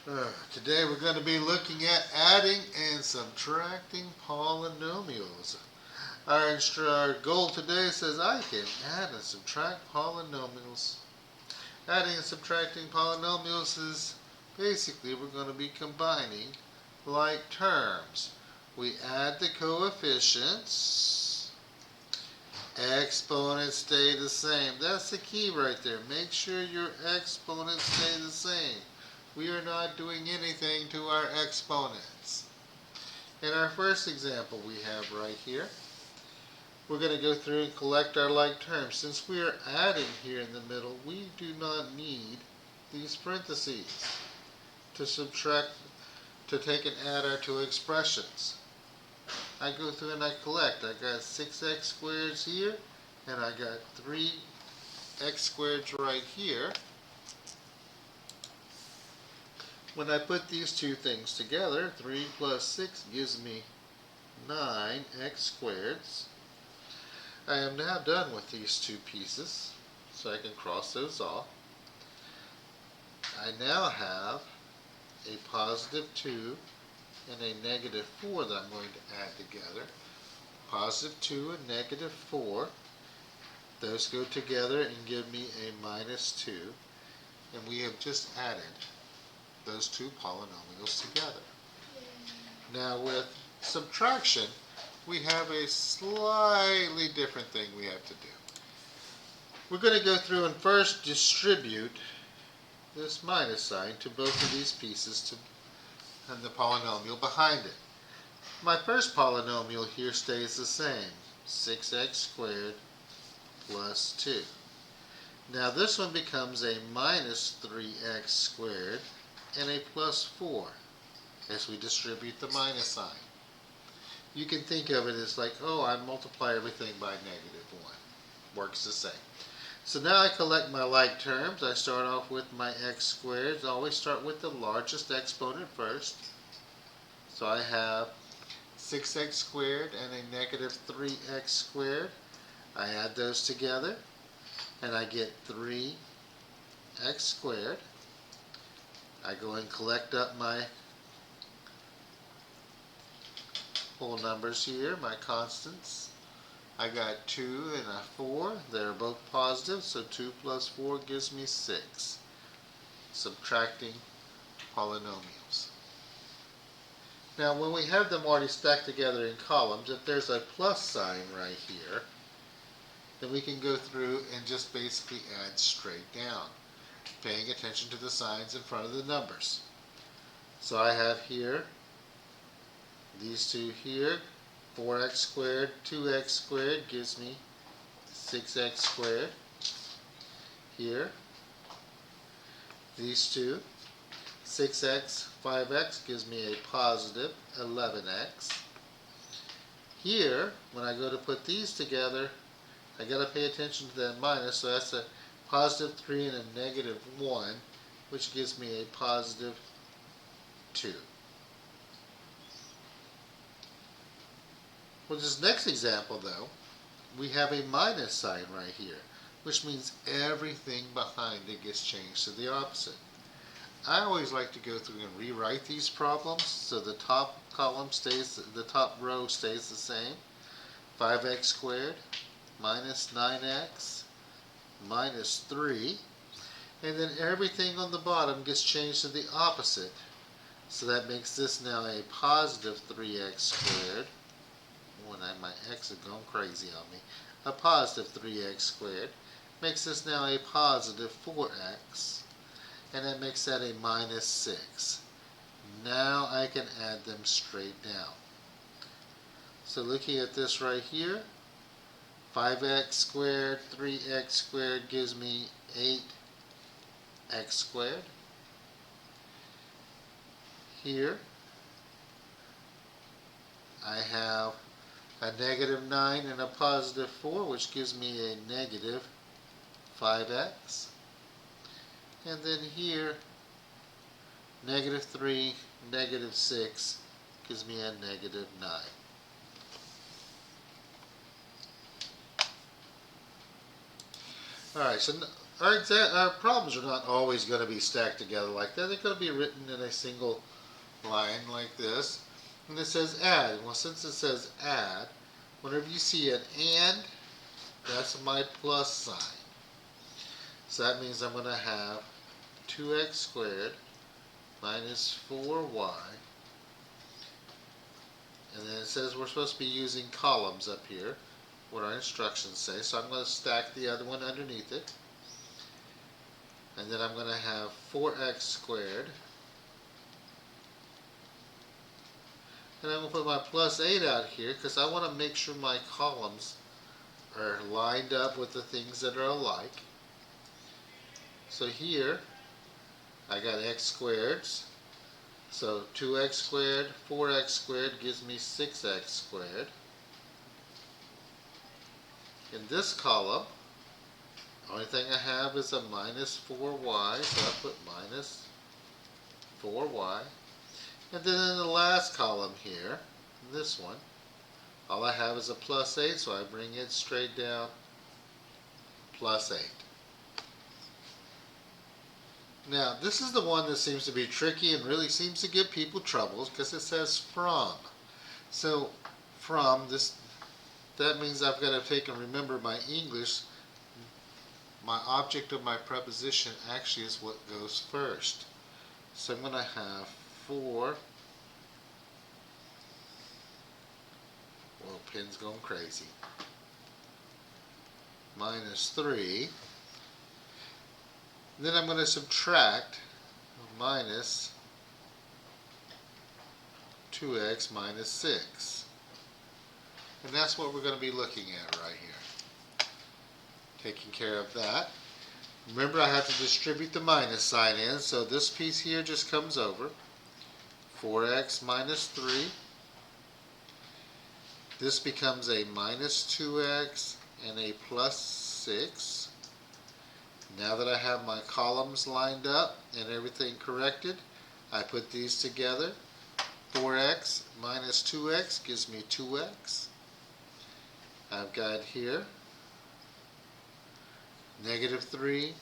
Today we're going to be looking at adding and subtracting polynomials. Our goal today says I can add and subtract polynomials. Adding and subtracting polynomials is basically we're going to be combining like terms. We add the coefficients, exponents stay the same. That's the key right there. Make sure your exponents stay the same. We are not doing anything to our exponents. In our first example we have right here, we're going to go through and collect our like terms. Since we are adding here in the middle, we do not need these parentheses to subtract, to take and add our two expressions. I go through and I collect. I got 6x squared here, and I got 3x squared right here. When I put these two things together, 3 plus 6 gives me 9x squared. I am now done with these two pieces, so I can cross those off. I now have a positive 2 and a negative 4 that I'm going to add together. Positive 2 and negative 4. Those go together and give me a minus 2. And we have just added those two polynomials together. Now with subtraction, we have a slightly different thing we have to do. We're going to go through and first distribute this minus sign to both of these pieces and the polynomial behind it. My first polynomial here stays the same, 6x squared plus 2. Now this one becomes a minus 3x squared and a plus 4 as we distribute the minus sign. You can think of it as like, oh, I multiply everything by negative 1. Works the same. So now I collect my like terms. I start off with my x squared. I always start with the largest exponent first. So I have 6x squared and a negative 3x squared. I add those together and I get 3x squared. I go and collect up my whole numbers here, my constants. I got 2 and a 4. They're both positive, so 2 plus 4 gives me 6. Subtracting polynomials. Now when we have them already stacked together in columns, if there's a plus sign right here, then we can go through and just basically add straight down, paying attention to the signs in front of the numbers. So I have here these two here, 4x squared, 2x squared gives me 6x squared. Here, these two, 6x, 5x gives me a positive 11x. Here, when I go to put these together, I got to pay attention to that minus, so that's a positive 3 and a negative 1, which gives me a positive 2. For this next example, though, we have a minus sign right here, which means everything behind it gets changed to the opposite. I always like to go through and rewrite these problems so the top column stays, the top row stays the same. 5x squared minus 9x minus 3, and then everything on the bottom gets changed to the opposite. So that makes this now a positive 3x squared. My x is going crazy on me. A positive 3x squared makes this now a positive 4x, and that makes that a minus 6. Now I can add them straight down. So looking at this right here, 5x squared, 3x squared gives me 8x squared. Here I have a negative 9 and a positive 4, which gives me a negative 5x. And then here, negative 3, negative 6 gives me a negative 9. Alright, so our problems are not always going to be stacked together like that. They're going to be written in a single line like this. And it says add. Well, since it says add, whenever you see an and, that's my plus sign. So that means I'm going to have 2x squared minus 4y. And then it says we're supposed to be using columns up here, what our instructions say. So I'm going to stack the other one underneath it. And then I'm going to have 4x squared. And I'm going to put my plus 8 out here because I want to make sure my columns are lined up with the things that are alike. So here I got x squareds. So 2x squared, 4x squared gives me 6x squared. In this column, the only thing I have is a minus 4y, so I put minus 4y. And then in the last column here, this one, all I have is a plus 8, so I bring it straight down, plus 8. Now, this is the one that seems to be tricky and really seems to give people trouble because it says from. So, from, that means I've got to take and remember my English. My object of my preposition actually is what goes first. So I'm going to have 4. Well, pen's going crazy. Minus 3. Then I'm going to subtract minus 2x minus 6. And that's what we're going to be looking at right here. Taking care of that. Remember, I have to distribute the minus sign in, so this piece here just comes over. 4x minus 3. This becomes a minus 2x and a plus 6. Now that I have my columns lined up and everything corrected, I put these together. 4x minus 2x gives me 2x. I've got here negative 3,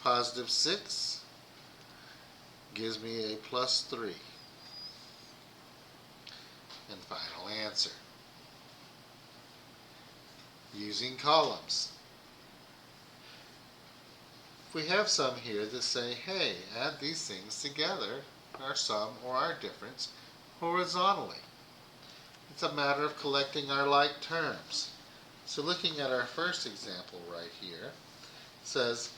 positive 6 gives me a plus 3. And final answer. Using columns. If we have some here that say, hey, add these things together, our sum or our difference, horizontally. It's a matter of collecting our like terms. So looking at our first example right here, it says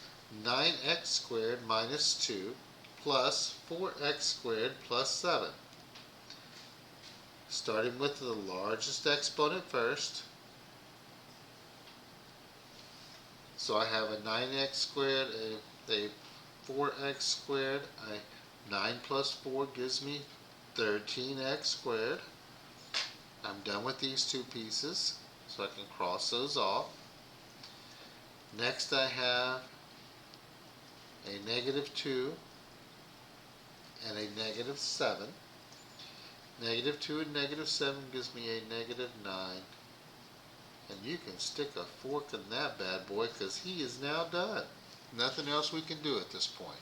9x squared minus 2 plus 4x squared plus 7. Starting with the largest exponent first. So I have a 9x squared, a 4x squared, 9 plus 4 gives me 13x squared. I'm done with these two pieces, so I can cross those off. Next I have a negative 2 and a negative 7. Negative 2 and negative 7 gives me a negative 9. And you can stick a fork in that bad boy because he is now done. Nothing else we can do at this point.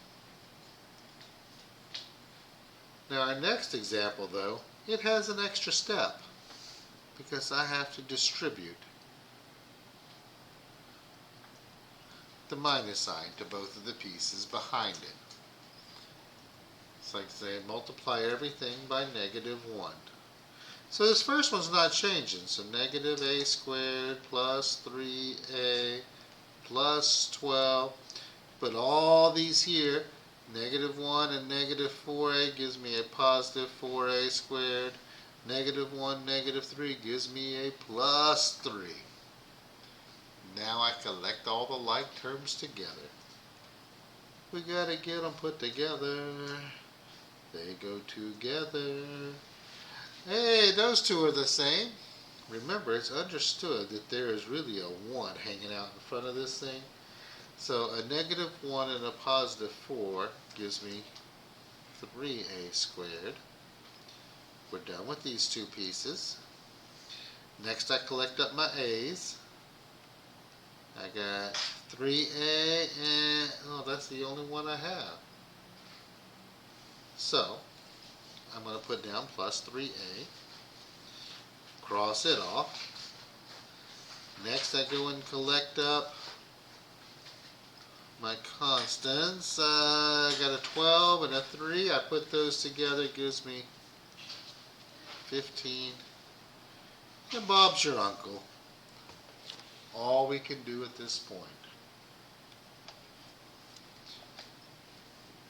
Now our next example though, it has an extra step because I have to distribute the minus sign to both of the pieces behind it. It's like say multiply everything by negative 1. So this first one's not changing, so negative a squared plus 3a plus 12. But all these here, negative 1 and negative 4a gives me a positive 4a squared. Negative 1, negative 3 gives me a plus 3. Now I collect all the like terms together. We gotta get them put together. They go together. Hey, those two are the same. Remember, it's understood that there is really a 1 hanging out in front of this thing. So a negative 1 and a positive 4 gives me 3a squared. We're done with these two pieces. Next I collect up my a's. I got 3a, and oh, that's the only one I have. So I'm going to put down plus 3a, cross it off. Next I go and collect up my constants. I got a 12 and a 3. I put those together, gives me 15. And Bob's your uncle. All we can do at this point.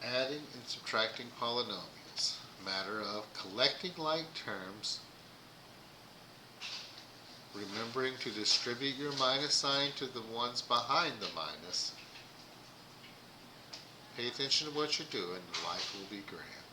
Adding and subtracting polynomials. Matter of collecting like terms, remembering to distribute your minus sign to the ones behind the minus. Pay attention to what you're doing, and life will be grand.